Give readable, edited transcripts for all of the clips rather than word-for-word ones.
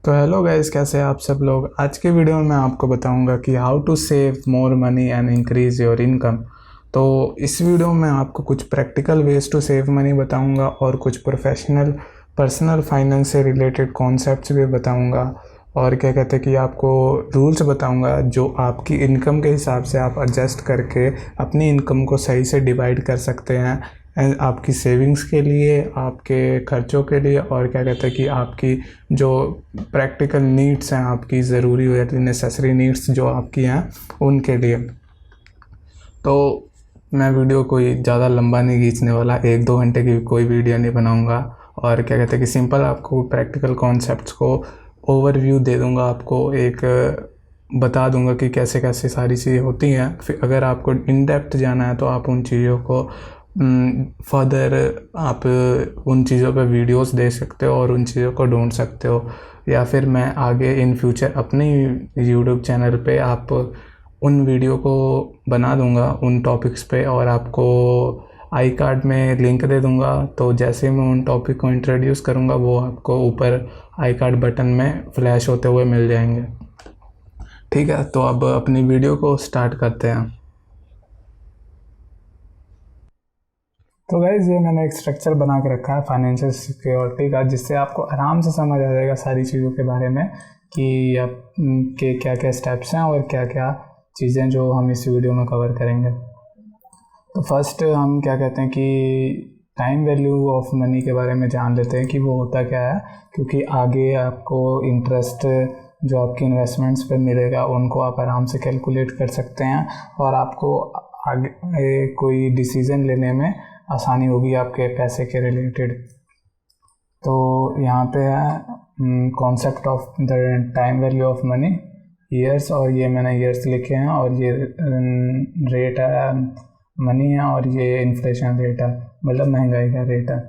तो hello guys, कैसे हैं आप सब लोग। आज के वीडियो में मैं आपको बताऊंगा कि how to save more money and increase your income. तो इस वीडियो में आपको कुछ practical ways to save money बताऊंगा और कुछ प्रोफेशनल पर्सनल फाइनेंस से रिलेटेड कॉन्सेप्ट्स भी बताऊंगा और क्या कहते हैं कि आपको रूल्स बताऊंगा जो आपकी इनकम के हिसाब से आप एडजस्ट करके अपनी इनकम को सही से डिवाइड कर सकते हैं आपकी सेविंग्स के लिए, आपके खर्चों के लिए और क्या कहते हैं कि आपकी जो प्रैक्टिकल नीड्स हैं, आपकी ज़रूरी हो जाती नेसेसरी नीड्स जो आपकी हैं उनके लिए। तो मैं वीडियो कोई ज़्यादा लंबा नहीं खींचने वाला, 1-2 घंटे की कोई वीडियो नहीं बनाऊंगा और क्या कहते हैं कि सिंपल आपको प्रैक्टिकल कॉन्सेप्ट्स को ओवरव्यू दे दूंगा, आपको एक बता दूंगा कि कैसे कैसे सारी चीज़ें होती हैं। फिर अगर आपको इन डेप्थ जाना है तो आप उन चीज़ों को फर्दर आप उन चीज़ों पे वीडियोस देख सकते हो और उन चीज़ों को ढूंढ सकते हो, या फिर मैं आगे इन फ्यूचर अपने यूट्यूब चैनल पे आप उन वीडियो को बना दूंगा उन टॉपिक्स पे और आपको आई कार्ड में लिंक दे दूंगा। तो जैसे मैं उन टॉपिक को इंट्रोड्यूस करूंगा वो आपको ऊपर आई कार्ड बटन में फ्लैश होते हुए मिल जाएंगे। ठीक है, तो अब अपनी वीडियो को स्टार्ट करते हैं। तो गाइज ये मैंने एक स्ट्रक्चर बना के रखा है फाइनेंशियल सिक्योरिटी का, जिससे आपको आराम से समझ आ जाएगा सारी चीज़ों के बारे में कि आप के क्या क्या स्टेप्स हैं और क्या क्या चीज़ें जो हम इस वीडियो में कवर करेंगे। तो फर्स्ट हम क्या कहते हैं कि टाइम वैल्यू ऑफ मनी के बारे में जान लेते हैं कि वो होता क्या है, क्योंकि आगे आपको इंटरेस्ट जो आपकी इन्वेस्टमेंट्स पे मिलेगा उनको आप आराम से कैलकुलेट कर सकते हैं और आपको आगे कोई डिसीज़न लेने में आसानी होगी आपके पैसे के रिलेटेड। तो यहाँ पे है concept of the time value of money years, और ये मैंने ईयर्स लिखे हैं और ये रेट है मनी है और ये इन्फ्लेशन रेट है, मतलब महंगाई का रेट है।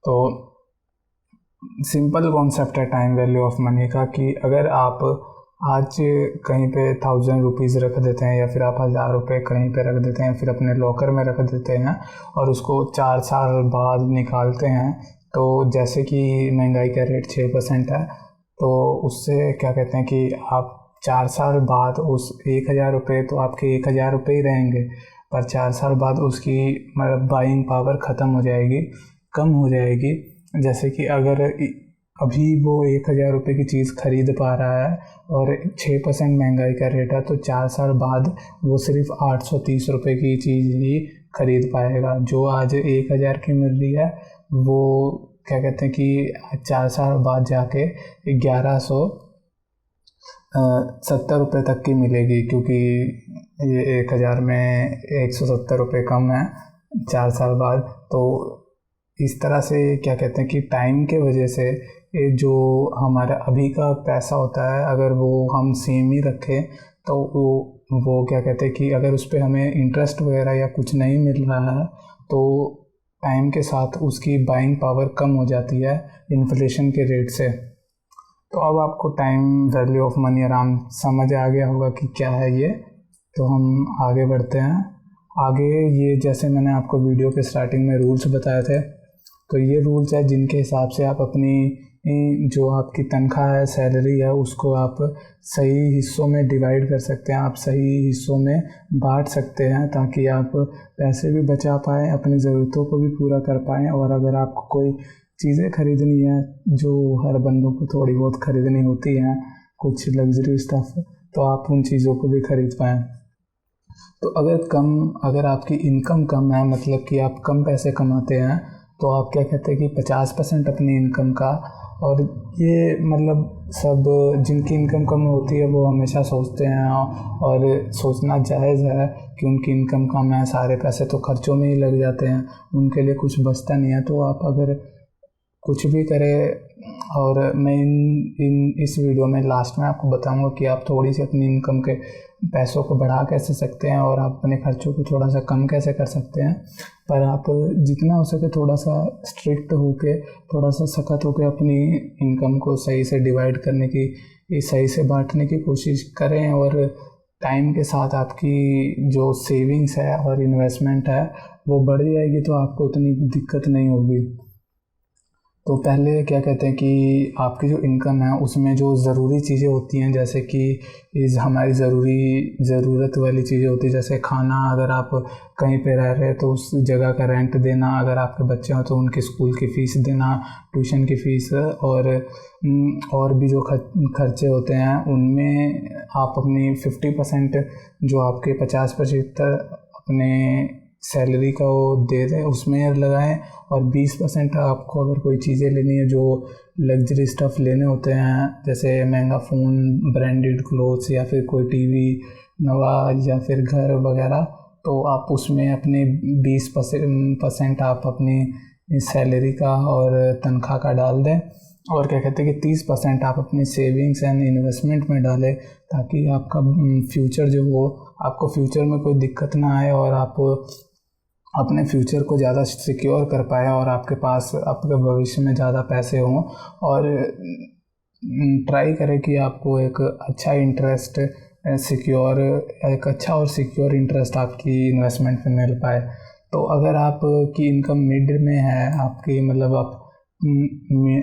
तो सिंपल कॉन्सेप्ट है टाइम वैल्यू ऑफ मनी का कि अगर आप आज कहीं पे 1000 रुपीज़ रख देते हैं या फिर आप 1000 रुपये कहीं पे रख देते हैं, फिर अपने लॉकर में रख देते हैं और उसको 4 साल बाद निकालते हैं, तो जैसे कि महंगाई का रेट 6% है, तो उससे क्या कहते हैं कि आप 4 साल बाद उस 1000 रुपये तो आपके 1000 रुपये ही रहेंगे, पर 4 साल बाद उसकी मतलब बाइंग पावर ख़त्म हो जाएगी, कम हो जाएगी। जैसे कि अगर अभी वो 1000 रुपये की चीज़ खरीद पा रहा है और 6% महंगाई का रेट है, तो 4 साल बाद वो सिर्फ 830 रुपये की चीज़ ही खरीद पाएगा। जो आज 1000 की मिल रही है वो क्या कहते हैं कि 4 साल बाद जाके 1170 रुपये तक की मिलेगी, क्योंकि ये 1000 में 170 रुपये कम है 4 साल बाद। तो इस तरह से क्या कहते हैं कि टाइम के वजह से जो हमारा अभी का पैसा होता है अगर वो हम सेम ही रखें तो वो क्या कहते हैं कि अगर उस पर हमें इंटरेस्ट वगैरह या कुछ नहीं मिल रहा है तो टाइम के साथ उसकी बाइंग पावर कम हो जाती है इन्फ्लेशन के रेट से। तो अब आपको टाइम वैल्यू ऑफ मनी आराम समझ आ गया होगा कि क्या है ये। तो हम आगे बढ़ते हैं। आगे ये जैसे मैंने आपको वीडियो के स्टार्टिंग में रूल्स बताए थे, तो ये रूल्स है जिनके हिसाब से आप अपनी जो आपकी तनख्वाह है, सैलरी है, उसको आप सही हिस्सों में डिवाइड कर सकते हैं, आप सही हिस्सों में बांट सकते हैं ताकि आप पैसे भी बचा पाएँ, अपनी ज़रूरतों को भी पूरा कर पाएँ। और अगर आपको कोई चीज़ें खरीदनी है जो हर बंदों को थोड़ी बहुत खरीदनी होती हैं, कुछ लग्जरी स्टफ़, तो आप उन चीज़ों को भी खरीद पाएँ। तो अगर आपकी इनकम कम है, मतलब कि आप कम पैसे कमाते हैं, तो आप क्या कहते हैं कि 50% अपनी इनकम का, और ये मतलब सब जिनकी इनकम कम होती है वो हमेशा सोचते हैं और सोचना जायज़ है कि उनकी इनकम कम है, सारे पैसे तो खर्चों में ही लग जाते हैं, उनके लिए कुछ बचता नहीं है। तो आप अगर कुछ भी करें, और मैं इस वीडियो में लास्ट में आपको बताऊंगा कि आप थोड़ी सी अपनी इनकम के पैसों को बढ़ा कैसे सकते हैं और आप अपने खर्चों को थोड़ा सा कम कैसे कर सकते हैं। पर आप जितना हो सके थोड़ा सा स्ट्रिक्ट होके, थोड़ा सा सख्त होके अपनी इनकम को सही से डिवाइड करने की, सही से बांटने की कोशिश करें, और टाइम के साथ आपकी जो सेविंग्स है और इन्वेस्टमेंट है वो बढ़ जाएगी, तो आपको उतनी दिक्कत नहीं होगी। तो पहले क्या कहते हैं कि आपकी जो इनकम है उसमें जो ज़रूरी चीज़ें होती हैं, जैसे कि हमारी ज़रूरत वाली चीज़ें होती हैं, जैसे खाना, अगर आप कहीं पे रह रहे हैं तो उस जगह का रेंट देना, अगर आपके बच्चे हों तो उनकी स्कूल की फ़ीस देना, ट्यूशन की फ़ीस, और भी जो खर्चे होते हैं उनमें आप अपनी 50% जो आपके 50% अपने सैलरी का वो दे दें, उसमें लगाएं, और 20% आपको अगर कोई चीज़ें लेनी है, जो लग्जरी स्टफ़ लेने होते हैं, जैसे महंगा फ़ोन, ब्रांडेड क्लोथ्स, या फिर कोई टीवी नवा, या फिर घर वगैरह, तो आप उसमें अपने 20% आप अपनी सैलरी का और तनख्वाह का डाल दें। और क्या कहते हैं कि 30% आप अपनी सेविंग्स एंड इन्वेस्टमेंट में डालें, ताकि आपका फ्यूचर जो वो आपको फ्यूचर में कोई दिक्कत ना आए, और आप अपने फ्यूचर को ज़्यादा सिक्योर कर पाए, और आपके पास आपके भविष्य में ज़्यादा पैसे हों। और ट्राई करें कि आपको एक अच्छा इंटरेस्ट एक अच्छा और सिक्योर इंटरेस्ट आपकी इन्वेस्टमेंट में मिल पाए। तो अगर आपकी इनकम मिड में है, आपकी मतलब आप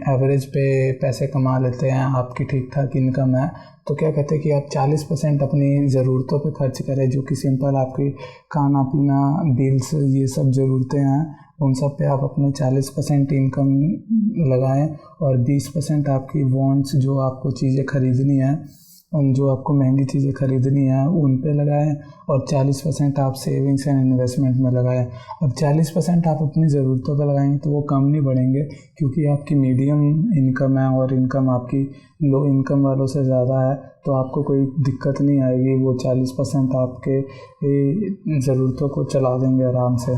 एवरेज पे पैसे कमा लेते हैं, आपकी ठीक ठाक इनकम है, तो क्या कहते हैं कि आप 40% अपनी ज़रूरतों पे खर्च करें, जो कि सिंपल आपकी खाना पीना, बिल्स, ये सब ज़रूरतें हैं, उन सब पे आप अपने 40% इनकम लगाएं, और 20% आपकी वांट्स, जो आपको चीज़ें ख़रीदनी है, जो आपको महंगी चीज़ें ख़रीदनी है, उन पे लगाएं, और 40% आप सेविंग्स एंड इन्वेस्टमेंट में लगाएं। अब 40% आप अपनी ज़रूरतों पे लगाएंगे तो वो कम नहीं बढ़ेंगे, क्योंकि आपकी मीडियम इनकम है और इनकम आपकी लो इनकम वालों से ज़्यादा है, तो आपको कोई दिक्कत नहीं आएगी। वो 40% आपके ज़रूरतों को चला देंगे आराम से।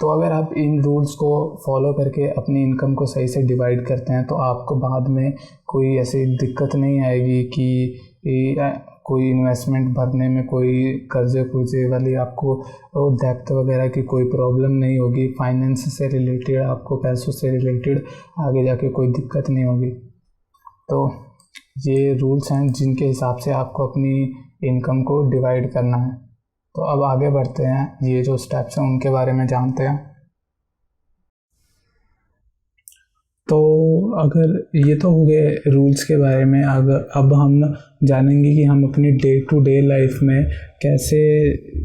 तो अगर आप इन रूल्स को फॉलो करके अपनी इनकम को सही से डिवाइड करते हैं, तो आपको बाद में कोई ऐसी दिक्कत नहीं आएगी कि कोई इन्वेस्टमेंट भरने में कोई कर्जे वाली आपको डेप्थ वगैरह की कोई प्रॉब्लम नहीं होगी। फाइनेंस से रिलेटेड, आपको पैसों से रिलेटेड आगे जाके कोई दिक्कत नहीं होगी। तो ये रूल्स हैं जिनके हिसाब से आपको अपनी इनकम को डिवाइड करना है। तो अब आगे बढ़ते हैं, ये जो स्टेप्स हैं उनके बारे में जानते हैं। तो अगर ये तो हो गए रूल्स के बारे में, अब हम जानेंगे कि हम अपनी डे टू डे लाइफ में कैसे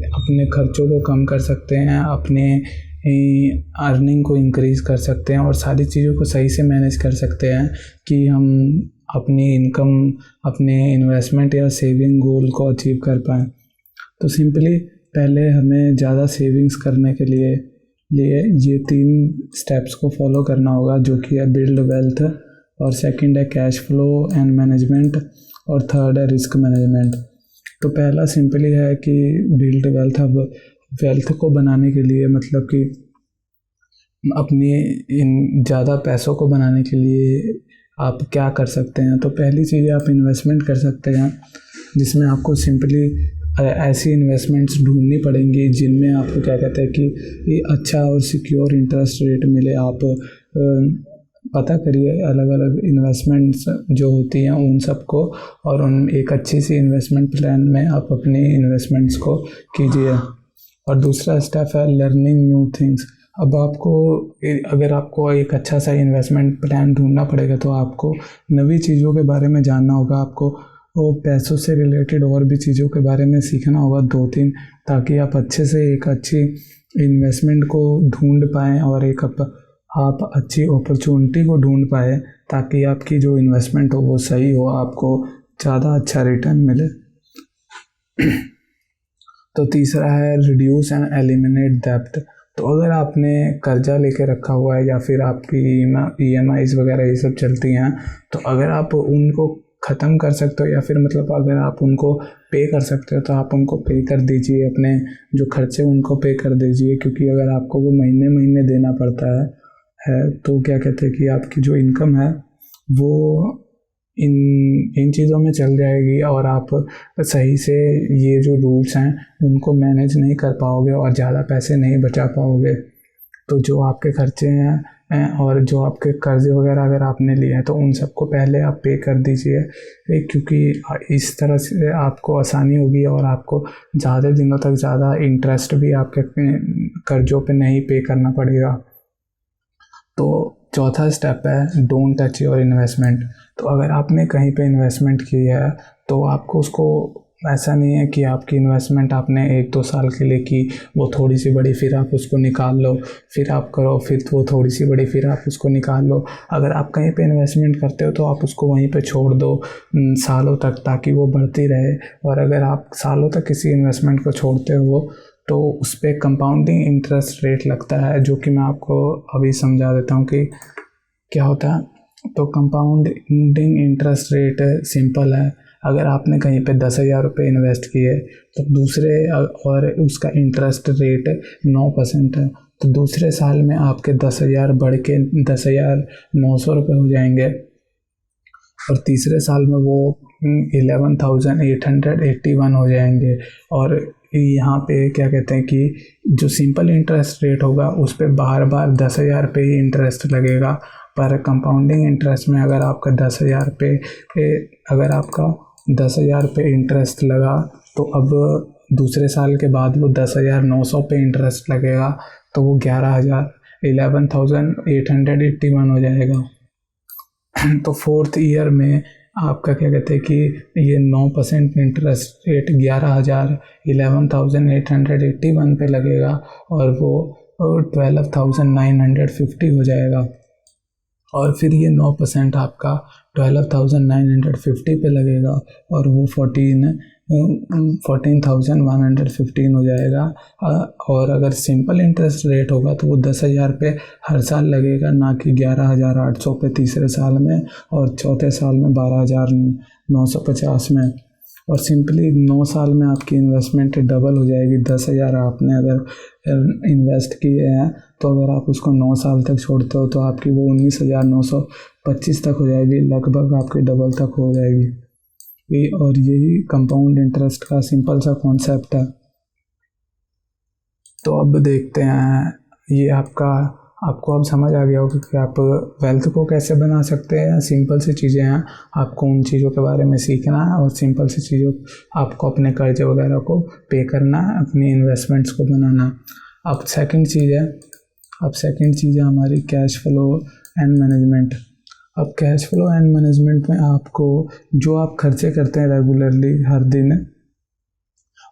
अपने खर्चों को कम कर सकते हैं, अपने अर्निंग को इंक्रीज़ कर सकते हैं, और सारी चीज़ों को सही से मैनेज कर सकते हैं कि हम अपनी इनकम, अपने इन्वेस्टमेंट या सेविंग गोल को अचीव कर पाएँ। तो सिंपली पहले हमें ज़्यादा सेविंग्स करने के लिए ये 3 स्टेप्स को फॉलो करना होगा, जो कि है बिल्ड वेल्थ, और सेकंड है कैश फ्लो एंड मैनेजमेंट, और थर्ड है रिस्क मैनेजमेंट। तो पहला सिंपली है कि बिल्ड वेल्थ। अब वेल्थ को बनाने के लिए, मतलब कि अपनी इन ज़्यादा पैसों को बनाने के लिए आप क्या कर सकते हैं। तो पहली चीज़ आप इन्वेस्टमेंट कर सकते हैं, जिसमें आपको सिंपली ऐसी इन्वेस्टमेंट्स ढूंढनी पड़ेंगी जिनमें आपको क्या कहते हैं कि अच्छा और सिक्योर इंटरेस्ट रेट मिले। आप पता करिए अलग अलग इन्वेस्टमेंट्स जो होती हैं उन सब को, और उन एक अच्छी सी इन्वेस्टमेंट प्लान में आप अपनी इन्वेस्टमेंट्स को कीजिए। और दूसरा स्टेप है लर्निंग न्यू थिंग्स। अब अगर आपको एक अच्छा सा इन्वेस्टमेंट प्लान ढूंढना पड़ेगा, तो आपको नई चीज़ों के बारे में जानना होगा, आपको वो पैसों से रिलेटेड और भी चीज़ों के बारे में सीखना होगा 2-3, ताकि आप अच्छे से एक अच्छी इन्वेस्टमेंट को ढूंढ पाएँ, और आप अच्छी अपॉर्चुनिटी को ढूंढ पाए, ताकि आपकी जो इन्वेस्टमेंट हो वो सही हो, आपको ज़्यादा अच्छा रिटर्न मिले। तो तीसरा है रिड्यूस एंड एलिमिनेट डेब्ट। तो अगर आपने कर्जा लेके रखा हुआ है, या फिर आपकी EMIs वगैरह ये सब चलती हैं, तो अगर आप उनको ख़त्म कर सकते हो, या फिर मतलब अगर आप उनको पे कर सकते हो, तो आप उनको पे कर दीजिए। अपने जो खर्चे उनको पे कर दीजिए, क्योंकि अगर आपको वो महीने महीने देना पड़ता है तो क्या कहते हैं कि आपकी जो इनकम है वो इन चीज़ों में चल जाएगी, और आप सही से ये जो रूल्स हैं उनको मैनेज नहीं कर पाओगे, और ज़्यादा पैसे नहीं बचा पाओगे। तो जो आपके खर्चे हैं और जो आपके कर्जे वगैरह अगर आपने लिए हैं, तो उन सबको पहले आप पे कर दीजिए, क्योंकि इस तरह से आपको आसानी होगी, और आपको ज़्यादा दिनों तक ज़्यादा इंटरेस्ट भी आपके कर्जों पे नहीं पे करना पड़ेगा। तो चौथा स्टेप है डोंट टच योर इन्वेस्टमेंट। तो अगर आपने कहीं पे इन्वेस्टमेंट की है तो आपको उसको, ऐसा नहीं है कि आपकी इन्वेस्टमेंट आपने 1-2 साल के लिए की, वो थोड़ी सी बड़ी, फिर आप उसको निकाल लो, फिर आप करो, फिर वो थोड़ी सी बड़ी, फिर आप उसको निकाल लो। अगर आप कहीं पे इन्वेस्टमेंट करते हो तो आप उसको वहीं पे छोड़ दो सालों तक, ताकि वो बढ़ती रहे। और अगर आप सालों तक किसी इन्वेस्टमेंट को छोड़ते हो तो उस पर कंपाउंडिंग इंटरेस्ट रेट लगता है, जो कि मैं आपको अभी समझा देता हूँ कि क्या होता है। तो कंपाउंडिंग इंटरेस्ट रेट सिंपल है। अगर आपने कहीं पे 10,000 रुपये इन्वेस्ट किए तो दूसरे, और उसका इंटरेस्ट रेट 9% है, तो दूसरे साल में आपके 10,000 बढ़ के 10,900 रुपये हो जाएंगे, और तीसरे साल में वो 11,881 हो जाएंगे। और यहाँ पे क्या कहते हैं कि जो सिंपल इंटरेस्ट रेट होगा उस पर बार बार 10,000 पे ही इंटरेस्ट लगेगा, पर कंपाउंडिंग इंटरेस्ट में अगर आपका 10,000 पे अगर आपका 10,000 पे इंटरेस्ट लगा तो अब दूसरे साल के बाद वो 10,900 पे इंटरेस्ट लगेगा, तो वो 11,881 हो जाएगा। तो 4th ईयर में आपका क्या कहते हैं कि ये 9% इंटरेस्ट रेट 11,881 पे लगेगा, और वो 12,950 हो जाएगा। और फिर ये 9% आपका 12,950 पे लगेगा, और वो 14,115 हो जाएगा। और अगर सिंपल इंटरेस्ट रेट होगा तो वो 10,000 पे हर साल लगेगा, ना कि 11,800 पे तीसरे साल में, और चौथे साल में 12,950 में। और सिंपली 9 साल में आपकी इन्वेस्टमेंट डबल हो जाएगी। 10,000 आपने अगर इन्वेस्ट किए हैं तो अगर आप उसको 9 साल तक छोड़ते हो तो आपकी वो 19,925 तक हो जाएगी, लगभग आपकी डबल तक हो जाएगी। और यही कंपाउंड इंटरेस्ट का सिंपल सा कॉन्सेप्ट है। तो अब देखते हैं, ये आपको अब समझ आ गया होगा कि आप वेल्थ को कैसे बना सकते हैं। सिंपल सी चीज़ें हैं, आपको उन चीज़ों के बारे में सीखना है, और सिंपल सी चीज़ों आपको अपने कर्जे वगैरह को पे करना है, अपनी इन्वेस्टमेंट्स को बनाना। अब सेकंड चीज़ है हमारी कैश फ्लो एंड मैनेजमेंट। अब कैश फ्लो एंड मैनेजमेंट में आपको जो आप खर्चे करते हैं रेगुलरली हर दिन,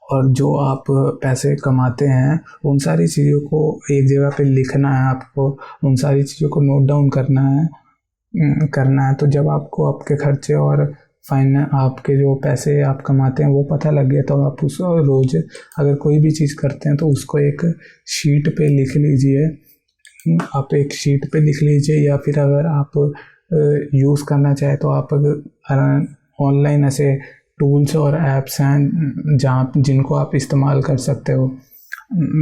और जो आप पैसे कमाते हैं, उन सारी चीज़ों को एक जगह पे लिखना है, आपको उन सारी चीज़ों को नोट डाउन करना है। तो जब आपको आपके खर्चे और आपके जो पैसे आप कमाते हैं वो पता लग गया, तो आप उसको रोज़ अगर कोई भी चीज़ करते हैं तो उसको एक शीट पे लिख लीजिए। आप एक शीट पे लिख लीजिए, या फिर अगर आप यूज़ करना चाहें तो आप ऑनलाइन ऐसे टूल्स और ऐप्स हैं जिनको आप इस्तेमाल कर सकते हो।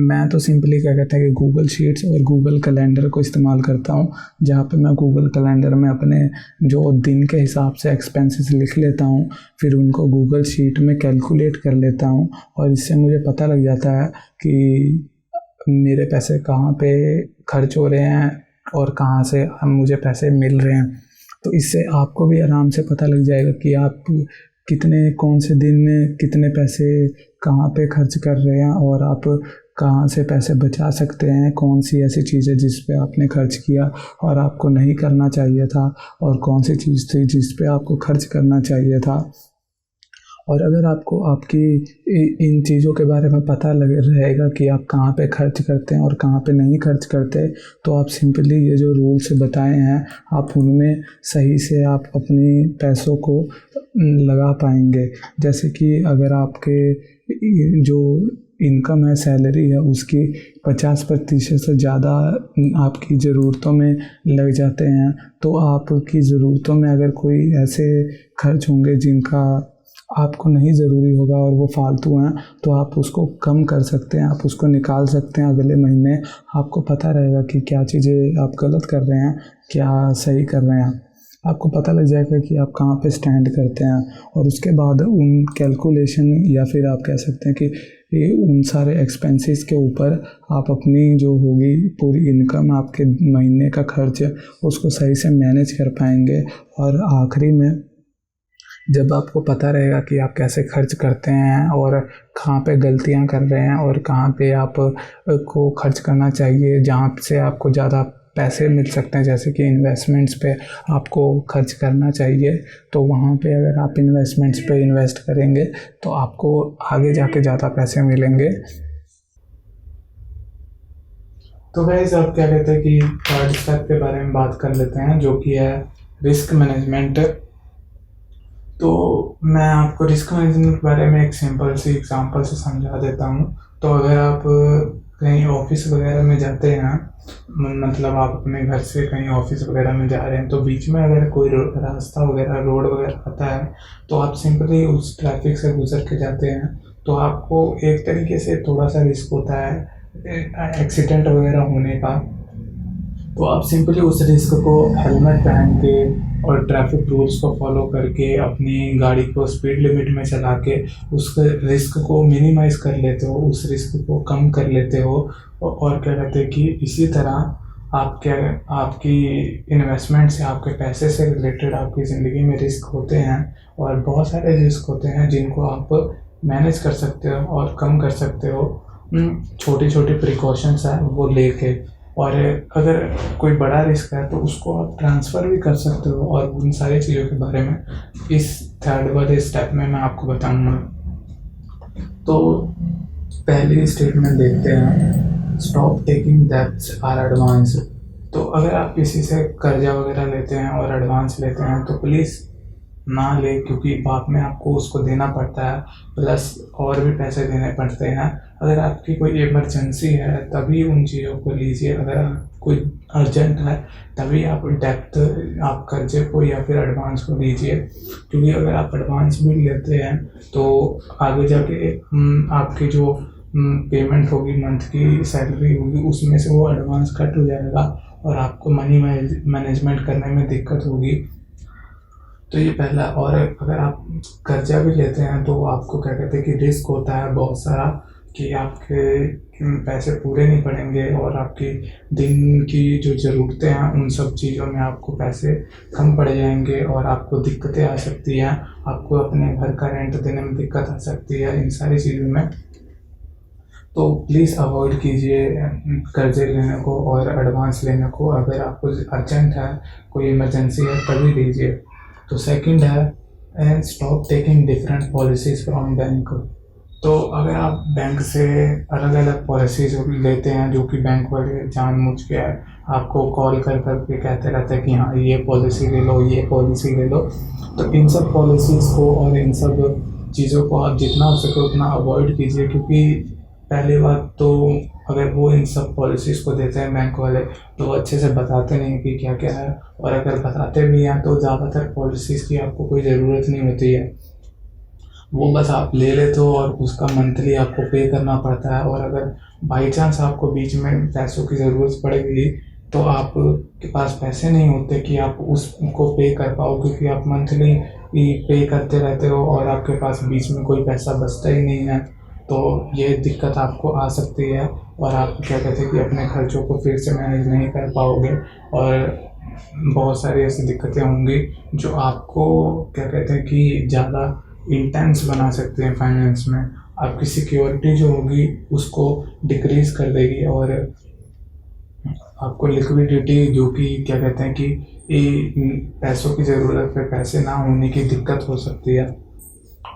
मैं तो सिंपली क्या कहते हैं कि गूगल शीट्स और गूगल कैलेंडर को इस्तेमाल करता हूँ, जहाँ पे मैं गूगल कैलेंडर में अपने जो दिन के हिसाब से एक्सपेंसेस लिख लेता हूँ, फिर उनको गूगल शीट में कैलकुलेट कर लेता हूँ, और इससे मुझे पता लग जाता है कि मेरे पैसे कहाँ पे खर्च हो रहे हैं और कहाँ से मुझे पैसे मिल रहे हैं। तो इससे आपको भी आराम से पता लग जाएगा कि आप कौन से दिन में कितने पैसे कहाँ पे खर्च कर रहे हैं, और आप कहाँ से पैसे बचा सकते हैं, कौन सी ऐसी चीज़ है जिस पे आपने खर्च किया और आपको नहीं करना चाहिए था, और कौन सी चीज़ थी जिस पे आपको खर्च करना चाहिए था। और अगर आपको आपकी इन चीज़ों के बारे में पता रहेगा कि आप कहाँ पे खर्च करते हैं और कहाँ पे नहीं खर्च करते, तो आप सिंपली ये जो रूल्स बताए हैं आप उनमें सही से आप अपने पैसों को लगा पाएंगे। जैसे कि अगर आपके जो इनकम है, सैलरी है, उसकी 50% से ज़्यादा आपकी ज़रूरतों में लग जाते हैं, तो आपकी ज़रूरतों में अगर कोई ऐसे खर्च होंगे जिनका आपको नहीं ज़रूरी होगा और वो फालतू हैं, तो आप उसको कम कर सकते हैं, आप उसको निकाल सकते हैं। अगले महीने आपको पता रहेगा कि क्या चीज़ें आप गलत कर रहे हैं, क्या सही कर रहे हैं, आपको पता लग जाएगा कि आप कहाँ पे स्टैंड करते हैं। और उसके बाद उन कैलकुलेशन, या फिर आप कह सकते हैं कि उन सारे एक्सपेंसेस के ऊपर आप अपनी जो होगी पूरी इनकम, आपके महीने का खर्च, उसको सही से मैनेज कर पाएंगे। और आखिरी में जब आपको पता रहेगा कि आप कैसे खर्च करते हैं और कहाँ पे गलतियाँ कर रहे हैं और कहाँ पे आप को खर्च करना चाहिए, जहाँ से आपको ज़्यादा पैसे मिल सकते हैं, जैसे कि इन्वेस्टमेंट्स पे आपको खर्च करना चाहिए। तो वहाँ पे अगर आप इन्वेस्टमेंट्स पे इन्वेस्ट करेंगे तो आपको आगे जाके ज़्यादा पैसे मिलेंगे। तो गाइस आप क्या कहते हैं कि थर्ड स्टेप के बारे में बात कर लेते हैं, जो कि है रिस्क मैनेजमेंट। तो मैं आपको रिस्क मैनेजमेंट के बारे में एक सिंपल सी एग्जांपल से समझा देता हूँ। तो अगर आप कहीं ऑफिस वगैरह में जाते हैं, मतलब आप अपने घर से कहीं ऑफिस वगैरह में जा रहे हैं, तो बीच में अगर कोई रास्ता वगैरह रोड वगैरह आता है, तो आप सिंपली उस ट्रैफिक से गुजर के जाते हैं, तो आपको एक तरीके से थोड़ा सा रिस्क होता है एक्सीडेंट वगैरह होने का। तो आप सिंपली उस रिस्क को हेलमेट पहन के और ट्रैफिक रूल्स को फॉलो करके अपनी गाड़ी को स्पीड लिमिट में चला के उस रिस्क को मिनिमाइज कर लेते हो, उस रिस्क को कम कर लेते हो। और क्या कहते हैं कि इसी तरह आपकी इन्वेस्टमेंट से, आपके पैसे से रिलेटेड आपकी ज़िंदगी में रिस्क होते हैं, और बहुत सारे रिस्क होते हैं जिनको आप मैनेज कर सकते हो और कम कर सकते हो छोटी छोटी प्रिकॉशंस हैं वो लेके। और अगर कोई बड़ा रिस्क है तो उसको आप ट्रांसफ़र भी कर सकते हो, और उन सारी चीज़ों के बारे में इस थर्ड वाले स्टेप में मैं आपको बताऊंगा। तो पहली स्टेटमेंट देखते हैं, stop taking debts or advance. तो अगर आप किसी से कर्जा वगैरह लेते हैं और एडवांस लेते हैं तो प्लीज़ ना ले, क्योंकि बाद में आपको उसको देना पड़ता है, प्लस और भी पैसे देने पड़ते हैं। अगर आपकी कोई इमरजेंसी है तभी उन चीज़ों को लीजिए, अगर कोई अर्जेंट है तभी आप कर्जे को या फिर एडवांस को लीजिए। क्योंकि अगर आप एडवांस भी लेते हैं तो आगे जाके आपकी जो पेमेंट होगी, मंथ की सैलरी होगी, उसमें से वो एडवांस कट हो जाएगा और आपको मनी मैनेजमेंट करने में दिक्कत होगी। तो ये पहला। और अगर आप कर्जा भी लेते हैं तो आपको क्या कहते हैं कि रिस्क होता है बहुत सारा कि आपके पैसे पूरे नहीं पड़ेंगे, और आपकी दिन की जो ज़रूरतें हैं उन सब चीज़ों में आपको पैसे कम पड़ जाएंगे और आपको दिक्कतें आ सकती हैं, आपको अपने घर का रेंट देने में दिक्कत आ सकती है, इन सारी चीज़ों में। तो प्लीज़ अवॉइड कीजिए कर्जे लेने को और एडवांस लेने को। अगर आपको अर्जेंट है, कोई इमरजेंसी है, तभी लीजिए। तो सेकंड है, stop taking different policies from bank. तो अगर आप बैंक से अलग अलग पॉलिसीज़ लेते हैं, जो कि बैंक वाले जानबूझ के आपको कॉल कर के कहते रहते हैं कि हाँ ये पॉलिसी ले लो, ये पॉलिसी ले लो, तो इन सब पॉलिसीज़ को और इन सब चीज़ों को आप जितना हो सके उतना अवॉइड कीजिए। क्योंकि पहली बात तो अगर वो इन सब पॉलिसीज़ को देते हैं बैंक वाले, तो वो अच्छे से बताते नहीं कि क्या क्या है, और अगर बताते भी हैं तो ज़्यादातर पॉलिसीज़ की आपको कोई ज़रूरत नहीं होती है, वो बस आप ले लेते हो और उसका मंथली आपको पे करना पड़ता है। और अगर बाई चांस आपको बीच में पैसों की ज़रूरत पड़ेगी तो आपके पास पैसे नहीं होते कि आप उसको पे कर पाओ, क्योंकि आप मंथली पे करते रहते हो और आपके पास बीच में कोई पैसा बचता ही नहीं है। तो ये दिक्कत आपको आ सकती है और आप क्या कहते हैं कि अपने खर्चों को फिर से मैनेज नहीं कर पाओगे, और बहुत सारी ऐसी दिक्कतें होंगी जो आपको क्या कहते हैं कि ज़्यादा इंटेंस बना सकते हैं फाइनेंस में। आपकी सिक्योरिटी जो होगी उसको डिक्रीज़ कर देगी, और आपको लिक्विडिटी, जो कि क्या कहते हैं कि पैसों की ज़रूरत पे पैसे ना होने की दिक्कत हो सकती है।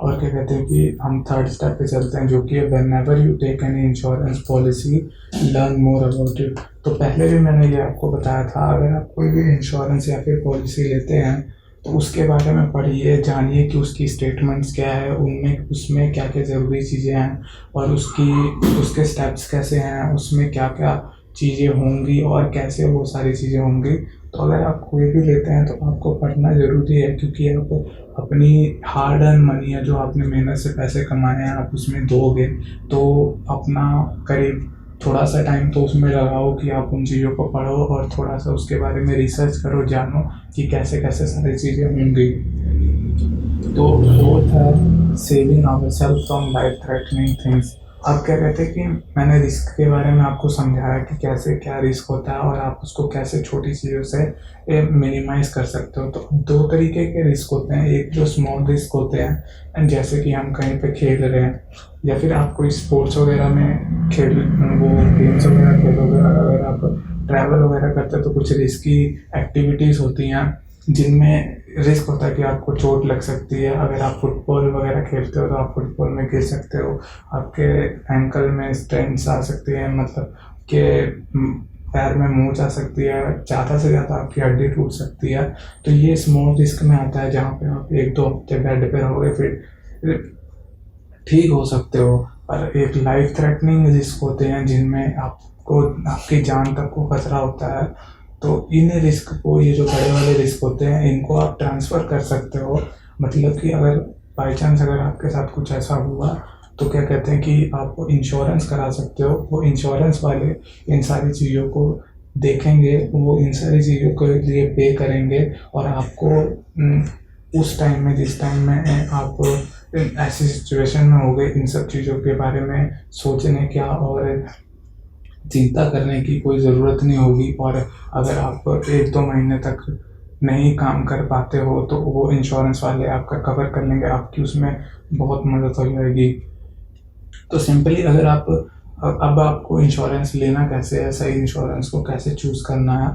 और क्या कहते हैं कि हम थर्ड स्टेप पे चलते हैं, जो कि whenever you take any insurance policy learn more about it. तो पहले भी मैंने ये आपको बताया था, अगर आप कोई भी इंश्योरेंस या फिर पॉलिसी लेते हैं तो उसके बारे में पढ़िए, जानिए कि उसकी स्टेटमेंट्स क्या है, उसमें क्या क्या ज़रूरी चीज़ें हैं, और उसके स्टेप्स कैसे हैं, उसमें क्या क्या चीज़ें होंगी और कैसे वो सारी चीज़ें होंगी। तो अगर आप कोई भी लेते हैं तो आपको पढ़ना ज़रूरी है, क्योंकि आप अपनी हार्ड अर्न मनी है, जो आपने मेहनत से पैसे कमाए हैं, आप उसमें दोगे तो अपना करीब थोड़ा सा टाइम तो उसमें लगाओ कि आप उन चीज़ों को पढ़ो और थोड़ा सा उसके बारे में रिसर्च करो, जानो कि कैसे कैसे सारी चीज़ें होंगी। तो फोर्थ है saving ourselves from life threatening things. आप क्या कहते हैं कि मैंने रिस्क के बारे में आपको समझाया कि कैसे क्या रिस्क होता है और आप उसको कैसे छोटी चीज़ों से मिनिमाइज कर सकते हो। तो दो तरीके के रिस्क होते हैं, एक जो स्मॉल रिस्क होते हैं, जैसे कि हम कहीं पे खेल रहे हैं या फिर आप कोई स्पोर्ट्स वगैरह में वो गेम्स वगैरह खेलोगे, अगर आप ट्रैवल वगैरह करते करते हैं तो कुछ रिस्की एक्टिविटीज़ होती हैं जिनमें रिस्क होता है कि आपको चोट लग सकती है। अगर आप फुटबॉल वगैरह खेलते हो तो आप फुटबॉल में गिर सकते हो, आपके एंकल में स्ट्रेंथ्स आ सकती है, मतलब कि पैर में मोच आ सकती है, ज़्यादा से ज़्यादा आपकी हड्डी टूट सकती है। तो ये स्मॉल रिस्क में आता है जहाँ पे आप 1-2 हफ्ते बेड पे रहोगे, फिर ठीक हो सकते हो। पर एक लाइफ थ्रेटनिंग रिस्क होते हैं जिनमें आपको आपकी जान तक को खतरा होता है। तो इन रिस्क को, ये जो बड़े वाले रिस्क होते हैं, इनको आप ट्रांसफ़र कर सकते हो। मतलब कि अगर बाई चांस अगर आपके साथ कुछ ऐसा हुआ तो क्या कहते हैं कि आप इंश्योरेंस करा सकते हो। वो इंश्योरेंस वाले इन सारी चीज़ों को देखेंगे, वो इन सारी चीज़ों के लिए पे करेंगे और आपको उस टाइम में, जिस टाइम में आप ऐसी सिचुएशन में हो गए, इन सब चीज़ों के बारे में सोचने क्या और चिंता करने की कोई ज़रूरत नहीं होगी। और अगर आप 1-2 महीने तक नहीं काम कर पाते हो तो वो इंश्योरेंस वाले आपका कवर कर लेंगे, आपकी उसमें बहुत मदद हो जाएगी। तो सिंपली अगर आप अब आपको इंश्योरेंस लेना कैसे है, सही इंश्योरेंस को कैसे चूज़ करना है,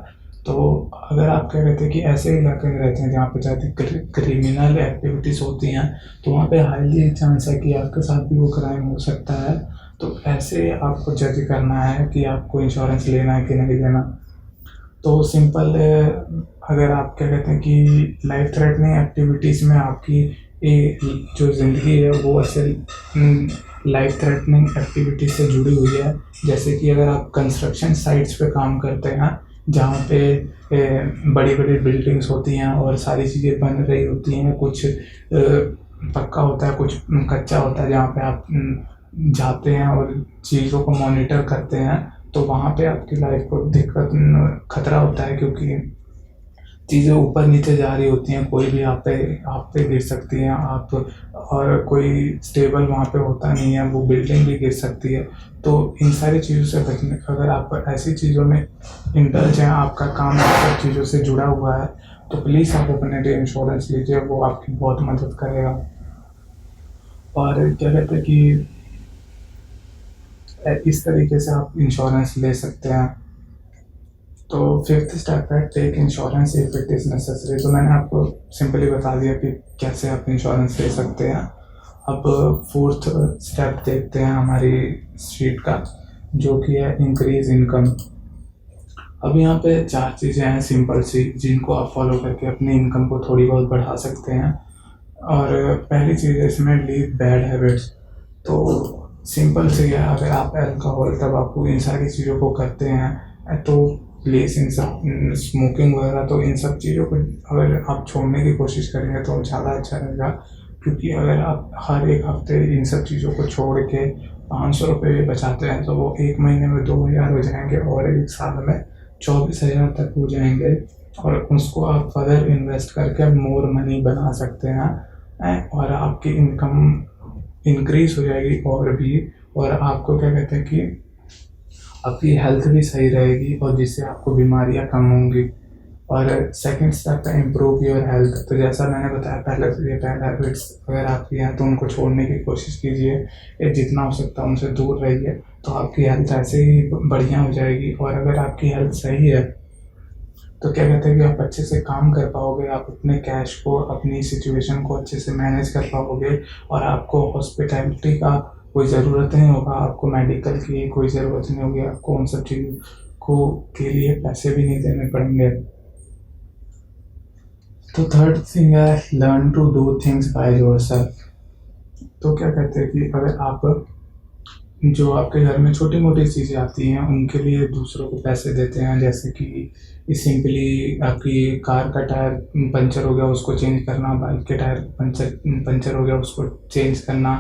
तो अगर आप क्या कहते हैं कि ऐसे इलाके में रहते हैं जहाँ पे ज़्यादा क्रिमिनल एक्टिविटीज़ होती हैं, तो वहाँ पे हाईली चांस है कि आपके साथ भी वो क्राइम हो सकता है। तो ऐसे आपको जज करना है कि आपको इंश्योरेंस लेना है कि नहीं लेना। तो सिंपल, अगर आप क्या कहते हैं कि लाइफ थ्रेटनिंग एक्टिविटीज़ में आपकी ये जो ज़िंदगी है वो असल लाइफ थ्रेटनिंग एक्टिविटीज़ से जुड़ी हुई है। जैसे कि अगर आप कंस्ट्रक्शन साइट्स पे काम करते हैं जहाँ पे बड़ी बड़ी बिल्डिंग्स होती हैं और सारी चीज़ें बन रही होती हैं, कुछ पक्का होता है, कुछ कच्चा होता है, जहाँ पे आप जाते हैं और चीज़ों को मॉनिटर करते हैं, तो वहाँ पे आपकी लाइफ को खतरा होता है क्योंकि चीज़ें ऊपर नीचे जा रही होती हैं, कोई भी आप पे गिर सकती हैं आप, और कोई स्टेबल वहाँ पे होता नहीं है, वो बिल्डिंग भी गिर सकती है। तो इन सारी चीज़ों से बचने, अगर आप ऐसी चीज़ों में इंडल्ज हैं, आपका काम इन सब चीज़ों से जुड़ा हुआ है, तो प्लीज़ आप अपने लिए इंश्योरेंस लीजिए, वो आपकी बहुत मदद करेगा। और क्या कहते हैं कि इस तरीके से आप इंश्योरेंस ले सकते हैं। तो फिफ्थ स्टेप है take insurance if it is necessary. तो मैंने आपको सिंपली बता दिया कि कैसे आप इंश्योरेंस ले सकते हैं। अब फोर्थ स्टेप देखते हैं हमारी शीट का, जो कि है इंक्रीज इनकम। अब यहाँ पे 4 चीज़ें हैं सिंपल सी, जिनको आप फॉलो करके अपनी इनकम को थोड़ी बहुत बढ़ा सकते हैं। और पहली चीज़ है इसमें लीव बैड हैबिट्स। तो सिंपल सी है, अगर आप अल्कोहल, तंबाकू, इन सारी चीज़ों को करते हैं तो प्लीज़ इन सब स्मोकिंग वगैरह, तो इन सब चीज़ों को अगर आप छोड़ने की कोशिश करेंगे तो ज़्यादा अच्छा रहेगा। क्योंकि अगर आप हर एक हफ्ते इन सब चीज़ों को छोड़ के 500 रुपये बचाते हैं तो वो 1 महीने में 2000 हो जाएंगे और 1 साल में 24,000 तक हो जाएंगे। और उसको आप फर्दर इन्वेस्ट करके मोर मनी बना सकते हैं और आपकी इनकम इंक्रीज हो जाएगी और भी। और आपको क्या कहते हैं कि आपकी हेल्थ भी सही रहेगी और जिससे आपको बीमारियां कम होंगी। और सेकंड स्टेप है इम्प्रूव योर हेल्थ। तो जैसा मैंने बताया पहले से, ये बैड हैबिट्स अगर आपकी हैं तो उनको छोड़ने की कोशिश कीजिए, ये जितना हो सकता है उनसे दूर रहिए, तो आपकी हेल्थ ऐसे ही बढ़िया हो जाएगी। और अगर आपकी हेल्थ सही है तो क्या कहते हैं कि आप अच्छे से काम कर पाओगे, आप अपने कैश को, अपनी सिचुएशन को अच्छे से मैनेज कर पाओगे और आपको हॉस्पिटैलिटी का कोई ज़रूरत नहीं होगा, आपको मेडिकल की कोई ज़रूरत नहीं होगी, आपको उन सब चीज़ों को के लिए पैसे भी नहीं देने पड़ेंगे। तो थर्ड थिंग है learn to do things by yourself. तो क्या कहते हैं कि अगर आप जो आपके घर में छोटी मोटी चीज़ें आती हैं उनके लिए दूसरों को पैसे देते हैं, जैसे कि सिंपली आपकी कार का टायर पंचर हो गया उसको चेंज करना, बाइक के टायर पंचर हो गया उसको चेंज करना,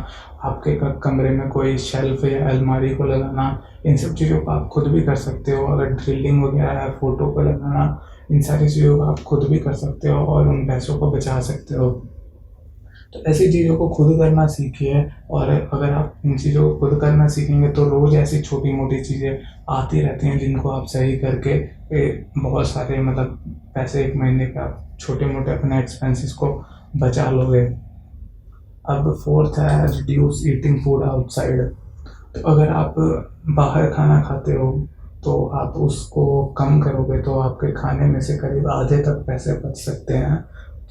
आपके कमरे में कोई शेल्फ या अलमारी को लगाना, इन सब चीज़ों को आप खुद भी कर सकते हो। अगर ड्रिलिंग वगैरह है, फ़ोटो को लगाना, इन सारी चीज़ों को आप खुद भी कर सकते हो और उन पैसों को बचा सकते हो। तो ऐसी चीज़ों को खुद करना सीखिए। और अगर आप इन चीज़ों को खुद करना सीखेंगे तो रोज़ ऐसी छोटी मोटी चीज़ें आती रहती हैं जिनको आप सही करके बहुत सारे, मतलब पैसे 1 महीने के आप छोटे मोटे अपने एक्सपेंसेस को बचा लोगे। अब फोर्थ है रिड्यूस ईटिंग फूड आउटसाइड। तो अगर आप बाहर खाना खाते हो तो आप उसको कम करोगे तो आपके खाने में से करीब आधे तक पैसे बच सकते हैं,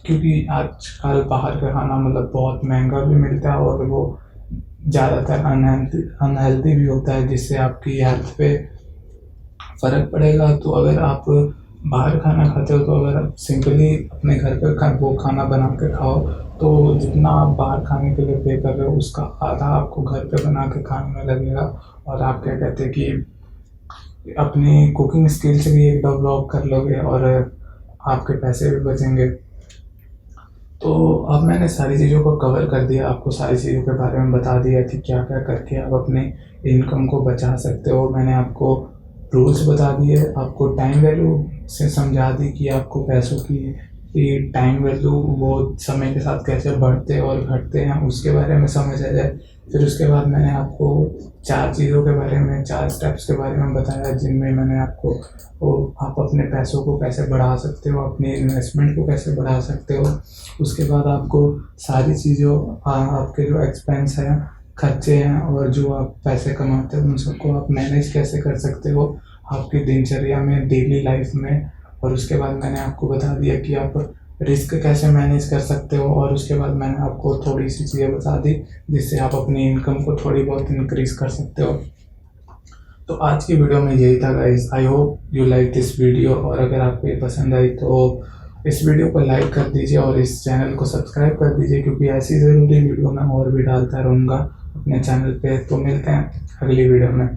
क्योंकि आजकल बाहर का खाना मतलब बहुत महंगा भी मिलता है और वो ज़्यादातर अनहेल्दी भी होता है, जिससे आपकी हेल्थ पे फ़र्क पड़ेगा। तो अगर आप बाहर खाना खाते हो तो अगर आप सिंपली अपने घर पे वो खाना बना के खाओ, तो जितना आप बाहर खाने के लिए पे कर रहे हो उसका आधा आपको घर पे बना के खाने में लगेगा। और आप क्या कहते हैं कि अपनी कुकिंग स्किल्स भी एक डेवलप कर लोगे और आपके पैसे भी बचेंगे। तो अब मैंने सारी चीज़ों को कवर कर दिया, आपको सारी चीज़ों के बारे में बता दिया कि क्या क्या करके आप अपने इनकम को बचा सकते हो। मैंने आपको रूल्स बता दिए, आपको टाइम वैल्यू से समझा दी कि आपको पैसों की टाइम वैल्यू वो समय के साथ कैसे बढ़ते और घटते हैं उसके बारे में समझ आ जाए। फिर उसके बाद मैंने आपको 4 चीज़ों के बारे में, 4 स्टेप्स के बारे में बताया, जिनमें मैंने आपको आप अपने पैसों को कैसे बढ़ा सकते हो, अपनी इन्वेस्टमेंट को कैसे बढ़ा सकते हो। उसके बाद आपको सारी चीज़ों आपके जो एक्सपेंस हैं, खर्चे हैं और जो आप पैसे कमाते हो उन सबको आप मैनेज कैसे कर सकते हो आपकी दिनचर्या में, डेली लाइफ में। और उसके बाद मैंने आपको बता दिया कि आप रिस्क कैसे मैनेज कर सकते हो। और उसके बाद मैंने आपको थोड़ी सी चीज़ें बता दी जिससे आप अपनी इनकम को थोड़ी बहुत इंक्रीज कर सकते हो। तो आज की वीडियो में यही था guys. I hope you like this video, और अगर आपको ये पसंद आई तो इस वीडियो को लाइक कर दीजिए और इस चैनल को सब्सक्राइब कर दीजिए, क्योंकि ऐसी ज़रूरी वीडियो मैं और भी डालता रहूँगा अपने चैनल पे। तो मिलते हैं अगली वीडियो में।